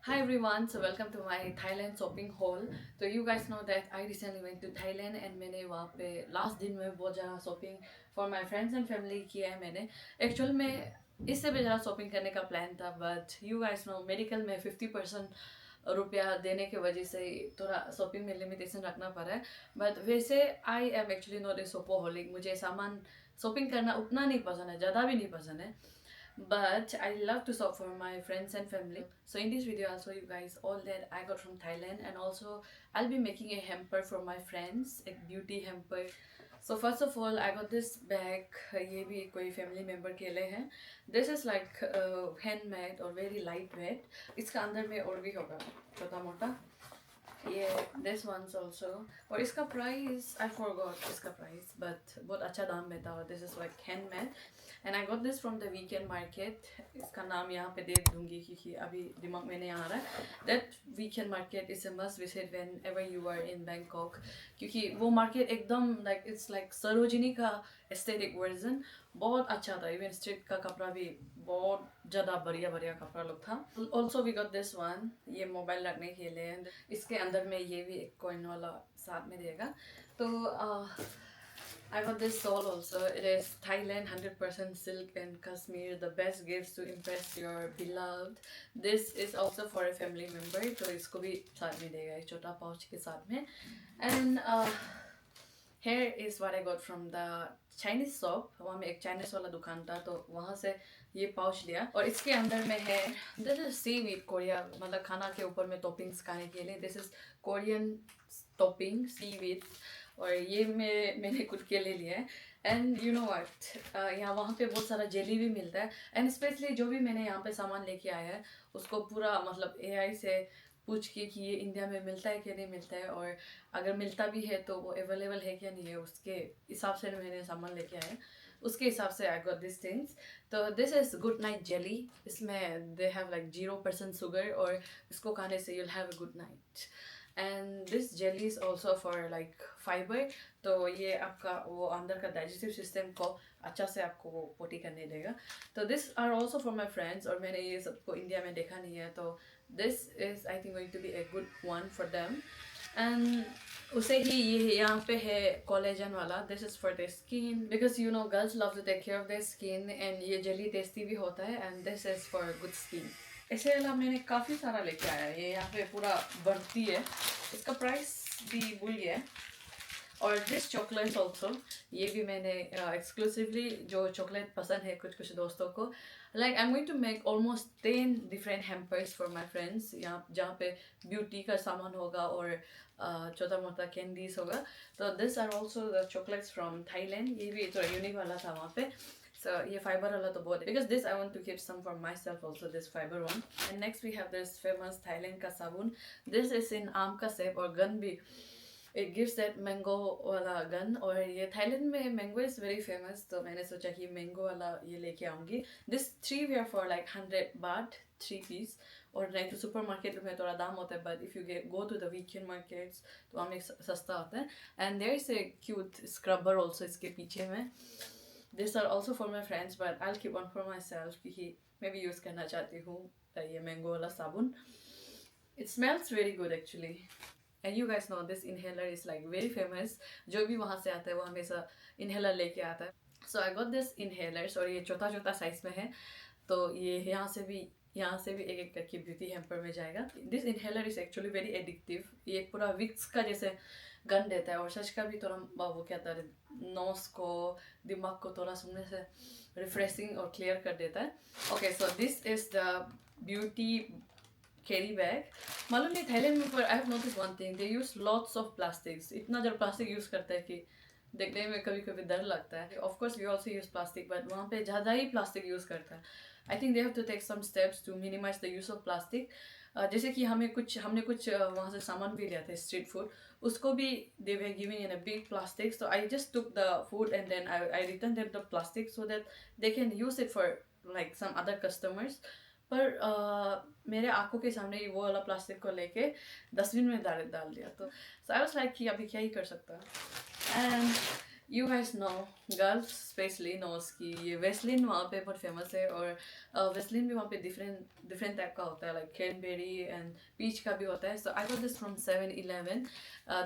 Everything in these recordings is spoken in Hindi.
Hi everyone, so welcome to my Thailand shopping haul. So you guys know that I recently went to Thailand and मैंने वहाँ पे last दिन में बहुत ज़्यादा shopping for my friends and family किया है मैंने. Actually में इससे भी ज़्यादा shopping करने का plan था, but you guys know medical में 50% रुपया देने की वजह से थोड़ा शॉपिंग में लिमिटेशन रखना पड़ा है. बट वैसे I am actually not a shopaholic. मुझे सामान शॉपिंग करना उतना नहीं पसंद है, ज़्यादा भी नहीं पसंद है. But I love to shop for my friends and family. So in this video I'll show you guys all that I got from Thailand, and also I'll be making a hamper for my friends, a beauty hamper. So first of all I got this bag. ये भी कोई family member के लिए है. This is like handmade or very lightweight. इसका अंदर में और भी होगा छोटा मोटा. Yeah, this one's also. और इसका price I forgot इसका price, but बहुत अच्छा दाम में था. This is like handmade. And I got this from the weekend market. इसका नाम यहाँ पे दे दूँगी क्योंकि अभी दिमाग में नहीं आ रहा है. That weekend market is a must visit whenever you are in Bangkok. क्योंकि वो market एकदम like it's like सरोजिनी का aesthetic version. बहुत अच्छा था. Even street का कपड़ा भी बहुत ज़्यादा बढ़िया बढ़िया कपड़ा लोग था. Also we got this one. ये मोबाइल रखने के लिए. इसके अंदर में ये भी एक coin वाला साथ में देगा. तो I got this shawl also. It is Thailand 100% silk and cashmere, the best gifts to impress your beloved. This is also for a family member, तो इसको भी साथ में देगा एक छोटा pouch के साथ में. And here is what I got from the Chinese shop. वहाँ में एक Chinese वाला दुकान था, तो वहाँ से ये पाउच लिया. और इसके अंदर में है this is seaweed Korea, मतलब खाना के ऊपर में toppings खाने के लिए. This is Korean topping seaweed. और ये मैंने खुद के लिए लिया है. एंड यू नो व्हाट, यहाँ वहाँ पे बहुत सारा जेली भी मिलता है. एंड स्पेशली जो भी मैंने यहाँ पे सामान लेके आया है उसको पूरा मतलब एआई से पूछ के कि ये इंडिया में मिलता है कि नहीं मिलता है, और अगर मिलता भी है तो वो अवेलेबल है क्या नहीं है, उसके हिसाब से मैंने सामान लेके आया है. उसके हिसाब से आई गॉट दिस थिंग्स. तो this is good night jelly. इसमें दे हैव लाइक 0% शुगर, और इसको खाने से you'll have a good night. And this jelly is also for like fibre. तो ये आपका वो अंदर का डाइजेस्टिव सिस्टम को अच्छा से आपको वो पोटी करने देगा. तो this are also for my friends, और मैंने ये सबको इंडिया में देखा नहीं है, तो this is I think going to be a good one for them. And उसे ही ये यहाँ पे है कोलेजन वाला. This is for the skin, because you know girls love to take care of the skin, and ये जेली टेस्टी भी होता है. And this is for good skin. इसके अलावा मैंने काफ़ी सारा लेके आया है. ये यहाँ पे पूरा बढ़ती है. इसका प्राइस भी भूल गया है. और दिस चॉकलेट्स ऑल्सो, ये भी मैंने एक्सक्लूसिवली जो चॉकलेट पसंद है कुछ कुछ दोस्तों को, like I am going to make almost 10 different hampers for my friends. यहाँ जहाँ पे ब्यूटी का सामान होगा और छोटा मोटा कैंडीज होगा. तो this are also the chocolates from Thailand. ये भी थोड़ा यूनिक वाला था वहाँ पे. So ये fiber वाला तो बहुत है, because this I want to keep some for myself also, this fiber one. And next we have this famous Thailand का साबुन. This is in आम का सेब, और गन भी it gives that mango वाला गन. और ये थाईलैंड में mango is very famous, तो मैंने सोचा कि mango वाला ये लेके आऊँगी. This 3 were for like 100 baht 3 piece. और नहीं तो सुपर मार्केट में थोड़ा दाम होता है, but if you go to the weekend markets तो वहाँ में सस्ता होता है. And there is a cute scrubber also इसके पीछे में. These are also for my friends, but I'll keep one for myself क्योंकि मैं भी यूज़ करना चाहती हूँ ये मैंगो वाला साबुन. It smells very good actually. And you guys know this inhaler is like very famous. जो भी वहाँ से आता है वो हमेशा inhaler लेके आता है. So I got this inhalers, और ये छोटा छोटा साइज में है. तो ये यहाँ से भी एक एक करके ब्यूटी हैम्पर में जाएगा. This inhaler is actually very addictive. ये पूरा विक्स का जैसे गन देता है, और सच का भी थोड़ा वो क्या था, नोज को दिमाग को थोड़ा सुनने से रिफ्रेशिंग और क्लियर कर देता है. Okay, so this is the beauty carry bag. मालूम नहीं थाईलैंड में, पर I have notice one thing, they use lots of plastics. इतना ज़्यादा प्लास्टिक यूज़ करता है कि देखने में कभी कभी डर लगता है. Of course we also use plastic, but वहाँ पे ज़्यादा ही प्लास्टिक यूज़ करता है. I think they have to take some steps to minimise the use of plastic. जैसे कि हमने कुछ वहाँ से सामान भी लिया था स्ट्रीट फूड, उसको भी they were giving in a big plastic. So I just took the food and then I return them the plastic so that they can use it for like some other customers. पर मेरे आंखों के सामने ही वो वाला प्लास्टिक को लेके डस्टबिन में डाल दिया. तो आई वाज लाइक कि अभी क्या ही कर सकता है. And You guys know, girls especially knows कि ये वेस्लिन वहाँ पे बहुत फेमस है और वेस्लिन भी वहाँ पे डिफरेंट डिफरेंट टाइप का होता है लाइक कैनबेरी एंड पीच का भी होता है. So I got this from 7-Eleven.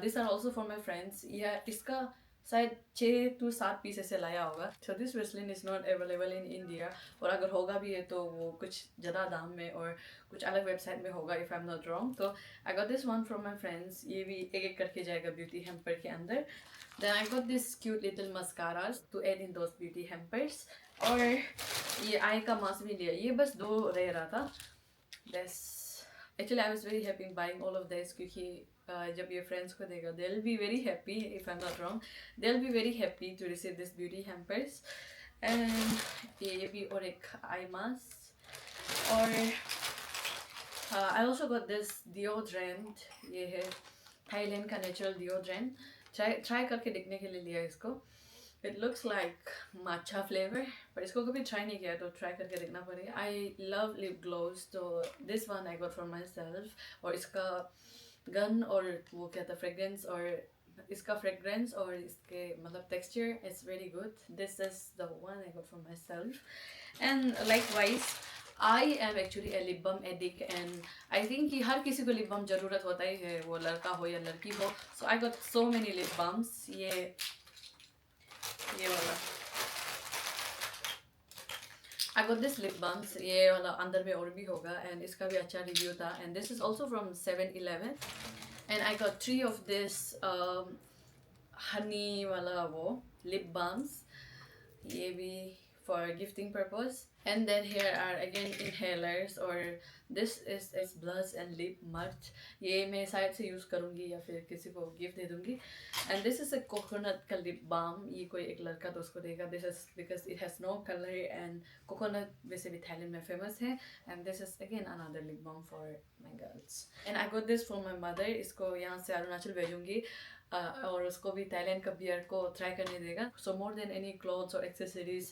This are also for my friends. यह इसका शायद 6 to 7 पीस ऐसे लाया होगा. So this Vaseline is not available in India. और अगर होगा भी है तो वो कुछ ज़्यादा दाम में और कुछ अलग वेबसाइट में होगा if I am not wrong. तो I got this one from my friends. ये भी एक एक करके जाएगा ब्यूटी हेम्पर के अंदर. Then I got this cute little mascaras to add in those beauty hampers. और ये आई का मास्क भी लिया. ये बस 2 रह रहा था. That's actually I was very happy buying all of this क्योंकि जब ये friends को देगा they'll be very happy if I'm not wrong. They'll be very happy to receive this beauty hampers. And ये भी और एक eye mask. और I also got this deodorant. ये है थाईलैंड का नेचुरल deodorant. ट्राई करके देखने के लिए लिया इसको. It looks like matcha flavour पर इसको कभी ट्राई नहीं किया तो ट्राई करके देखना पड़ेगा. आई लव लिप ग्लोव्स तो this one I got for my self. और इसका गन और वो क्या था फ्रेग्रेंस और इसका फ्रेग्रेंस और इसके मतलब texture is very good. This is the one I got for my self. And likewise I am actually a lip balm addict and I think कि हर किसी को lip balm ज़रूरत होता ही है वो लड़का हो या लड़की हो. So I got so many lip balms. ये वाला I got this lip balms. ये वाला अंदर में और भी होगा and इसका भी अच्छा रिव्यू था. And this is also from 7-Eleven. And I got 3 of this honey वाला वो lip balms. ये भी for gifting purpose. And then here are again inhalers or this is blush and lip mask. ये मैं शायद से यूज़ करूँगी या फिर किसी को गिफ्ट दे दूँगी. And this is a coconut का lip balm. ये कोई एक लड़का तो उसको देगा. This is because it has no color and coconut वैसे भी थाईलैंड में famous है. And this is again another lip balm for my girls. And I got this for my mother. इसको यहाँ से अरुणाचल भेजूँगी. और उसको भी थाईलैंड का बियर को ट्राई करने देगा. So more than any clothes or accessories,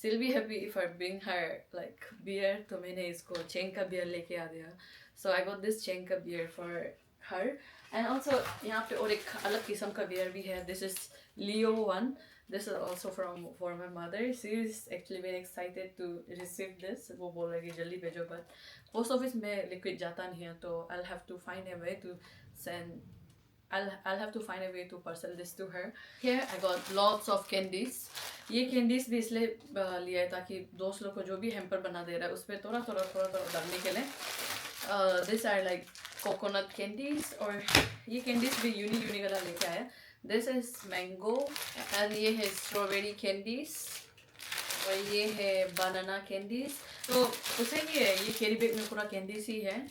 she'll be happy if I bring her like beer. तो मैंने इसको चेंग का बियर लेके आ दिया. So I got this Chang का beer for her. And also यहाँ पे और एक अलग किस्म का beer भी है. This is Leo one. This is also for my mother. She is actually very excited to receive this. वो बोल रही है जल्दी भेजो but post office में liquid जाता नहीं है तो I'll have to find a way to send. I'll have to find a way to parcel this to her. Here I got lots of candies. ये candies भी इसलिए लिया है ताकि दोस्त लोग को जो भी hamper बना दे रहा है उस पर थोड़ा डालने के लिए. These are like coconut candies और ये candies भी यूनी वाला लेके आया. This is mango and ये है strawberry candies और ये है banana candies. तो उसे ही है ये कैरी बैग में पूरा candies ही है.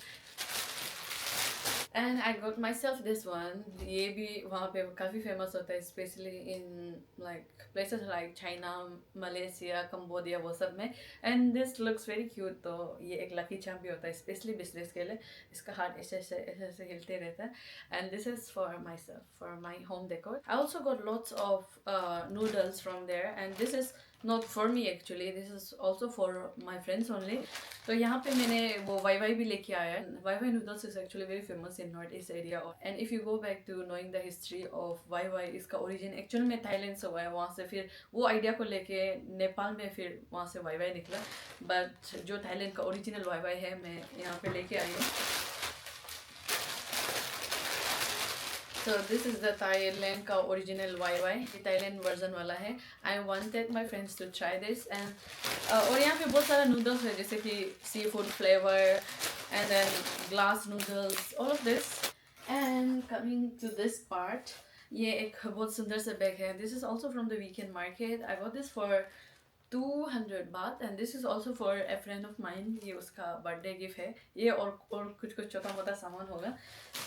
And I got myself this one. ये भी वहाँ पे काफ़ी famous होता है especially in like places like China, Malaysia, Cambodia वो सब में. And this looks very cute. तो ये एक lucky charm भी होता है especially business के लिए. इसका हाथ ऐसे हिलते रहता है. And this is for myself, for my home decor. I also got lots of noodles from there and this is not for me actually. This is also for my friends only. तो यहाँ पे मैंने वो वाई भी लेके आया है. Wai noodles is actually very famous in North East area. And if you go back to knowing the history of Wai इसका origin actually में थाईलैंड से हुआ है. वहाँ से फिर वो आइडिया को लेके नेपाल में फिर वहाँ से वाई निकला. बट जो थाईलैंड का ओरिजिनल वाई है मैं यहाँ पे लेके आई हूँ. So this is the Thailand का original YY. ये Thailand version वाला है. I wanted my friends to try this and और यहाँ पे बहुत सारा noodles है जैसे कि seafood flavor and then glass noodles, all of this. And coming to this part, ये एक बहुत सुंदर सा बैग है. This is also from the weekend market. I got this for 200 baht and this is also for a friend of mine. ये उसका बर्थडे गिफ्ट है. ये और कुछ छोटा मोटा सामान होगा.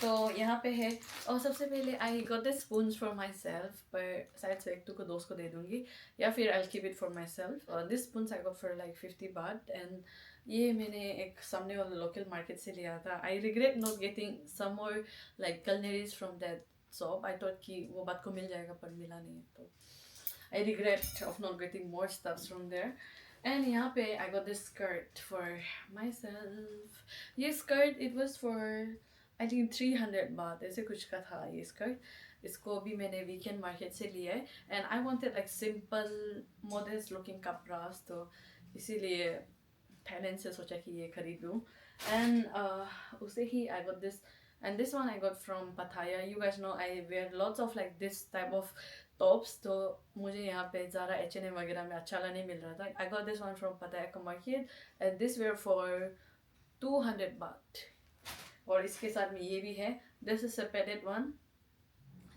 तो यहाँ पे है. और सबसे पहले I got this spoons for myself. पर शायद से एक को दोस्त को दे दूँगी या फिर I'll keep it for myself. This spoons I got for like 50 baht and ये मैंने एक सामने वाला local market से लिया था. I regret not getting some more like culinaries from that shop. I thought कि वो बात को मिल जाएगा पर मिला नहीं है तो I regret of not getting more stuffs from there. And यहाँ पे I got this skirt for myself. ये skirt it was for I think 300 baht ऐसे कुछ का था ये skirt. इसको भी मैंने वीकेंड मार्केट से लिया है and I wanted like simple modern looking कपड़ास, तो इसीलिए थाईलैंड से सोचा कि ये खरीदूँ एंड उसे ही I got this and this one I got from Pattaya. You guys know I wear lots of like this type of tops, तो मुझे यहाँ पे ज़रा H&M वगैरह में अच्छा वाला नहीं मिल रहा था. I got this one from Pattaya market and this were for 200 baht. और इसके साथ में ये भी है. This is a padded one.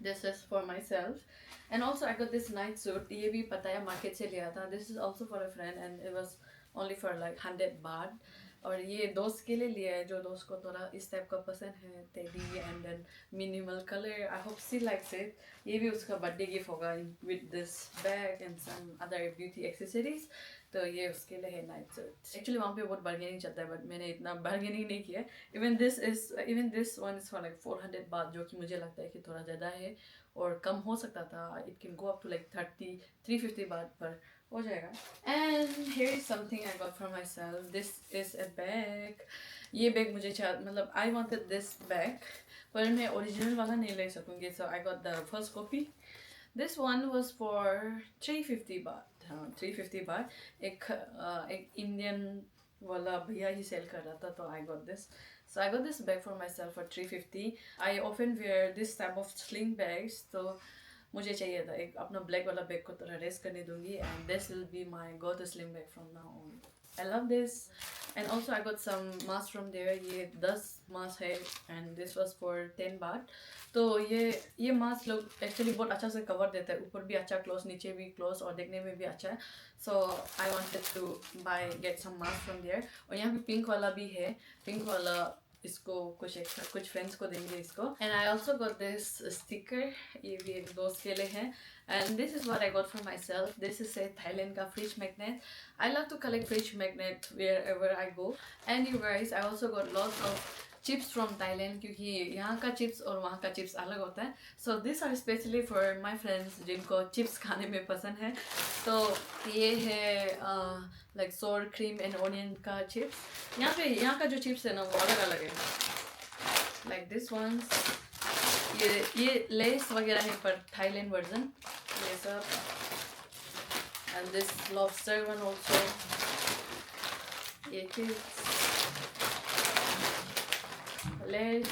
This is for myself. And also I got this night suit. ये भी Pattaya market से लिया था. This is also for a friend and it was only for like 100 baht. और ये दोस्त के लिए लिया है जो दोस्त को थोड़ा इस टाइप का पसंद है, teddy and then minimal colour. I hope she likes it. ये भी उसका बर्थडे गिफ्ट होगा with this bag and some other beauty accessories. तो ये उसके लिए है नाइट सूट. एक्चुअली वहाँ पे बहुत बार्गेनिंग चलता है बट मैंने इतना बार्गेनिंग नहीं किया. Even this one is for like 400 बात, जो कि मुझे लगता है कि थोड़ा ज़्यादा है और कम हो सकता था. It can go up to like 350 बात पर हो जाएगा. And here is something I got for my self. This is a bag. ये बैग मुझे मतलब आई वांटेड दिस बैग पर मैं ओरिजिनल वाला नहीं ले सकूँगी, so I got the first copy. This one was for 350 baht. हाँ 350 बात. एक इंडियन वाला भैया ही सेल कर रहा था, तो I got this. So I got this bag for myself for 350. I often wear this type of sling bags, तो मुझे चाहिए था एक अपना ब्लैक वाला बैग को थोड़ा रेस्ट करने दूंगी and this will be my go to sling bag from now on. I love this. And also I got some mask from there. ये 10 मास्क है एंड दिस वाज फॉर 10 बात. तो ये मास्क लोग एक्चुअली बहुत अच्छा से कवर देता है, ऊपर भी अच्छा क्लोज, नीचे भी क्लोज और देखने में भी अच्छा है. So I wanted to get some mask from there. और यहाँ पे पिंक वाला भी है. पिंक वाला इसको कुछ फ्रेंड्स को देंगे इसको. And I also got this sticker. ये भी एक दोस्त के लिए है. And this is what I got for my self. This is a Thailand का fridge magnet. I love to collect fridge magnet wherever I go. And you guys, I also got lots of chips from Thailand, क्योंकि यहाँ का चिप्स और वहाँ का चिप्स अलग होता है. So this are specially for my friends जिनको चिप्स खाने में पसंद है. तो ये है like sour cream and onion का चिप्स. यहाँ का जो चिप्स है ना वो अलग अलग है. लाइक दिस वंस ये लेस वगैरह है पर थाईलैंड वर्जन ये सब. And this lobster one also. ये चिप्स लेस.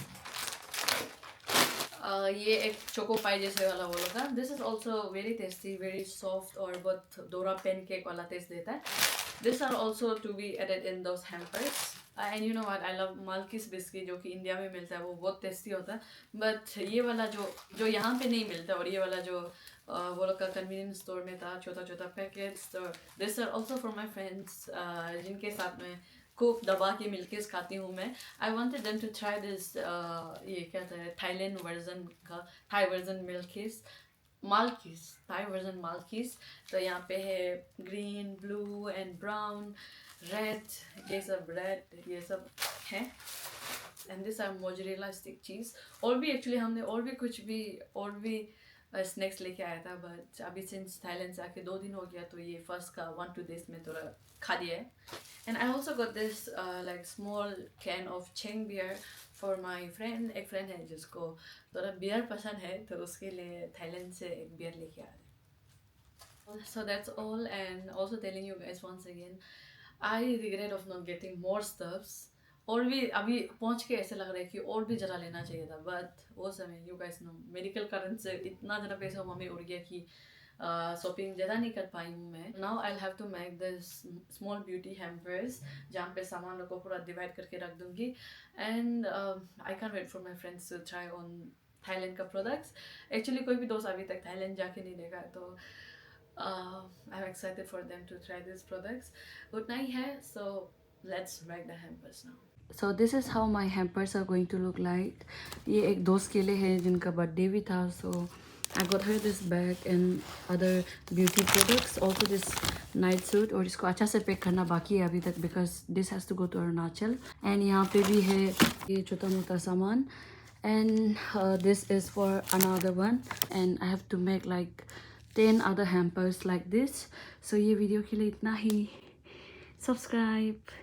ये एक चोको पाई जैसे वाला वो लोग. This is also very tasty, very soft और बहुत दोरा पैनकेक वाला टेस्ट देता है. This are also to be added in those hampers. And you know what, I love Malkist biscuit जो कि इंडिया में मिलता है, वो बहुत टेस्टी होता है. बट ये वाला जो यहाँ पे नहीं मिलता और ये वाला जो वो लोग का कन्वीनियंस स्टोर में था, छोटा छोटा पैकेट्स. तो this are also for my friends जिनके साथ में खूब दबा के मिल्किस खाती हूँ मैं. I wanted them to try this. ये क्या कहते हैं थाईलैंड वर्जन का, Thai version Malkist, Malkist, Thai version Malkist. तो यहाँ पे है green, blue and brown, red, ये सब रेड ये सब है. And this are mozzarella stick cheese. और भी एक्चुअली हमने और भी स्नैक्स लेके आया था, बट अभी सिंस थाईलैंड से आके 2 दिन हो गया तो ये फर्स्ट का 1-2 डेज में थोड़ा खा दिया है. And I also got this like small can of Chang beer for my friend. एक फ्रेंड है जिसको थोड़ा बियर पसंद है, तो उसके लिए थाईलैंड से एक बियर लेके आया. So that's all, and also telling you guys once again, I regret of not getting more stuffs. और भी अभी पहुंच के ऐसे लग रहा है कि और भी ज़रा लेना चाहिए था, बट वो समय यू गाइस नो मेडिकल कारण से इतना ज़्यादा पैसा मम्मी उड़ गया कि शॉपिंग ज़्यादा नहीं कर पाई हूँ मैं. Now I have to make this small beauty hampers जहाँ पे सामान को पूरा डिवाइड करके रख दूँगी. And I can wait for my friends to try on Thailand का प्रोडक्ट्स. एक्चुअली कोई भी दोस्त अभी तक थाईलैंड जाके नहीं देखा है, तो I'm excited for them to try these products. उतना ही है, so let's make the hampers now. So this is how my hampers are going to look like. ये एक दोस्त के लिए है जिनका बर्थडे भी था, so I got her this bag and other beauty products, also this night suit. और इसको अच्छा से पैक करना बाकी है अभी तक because this has to go to Arunachal. And यहाँ पे भी है ये छोटा मोटा सामान. And this is for another one, and I have to make like 10 other hampers like this. So ये वीडियो के लिए इतना ही. Subscribe.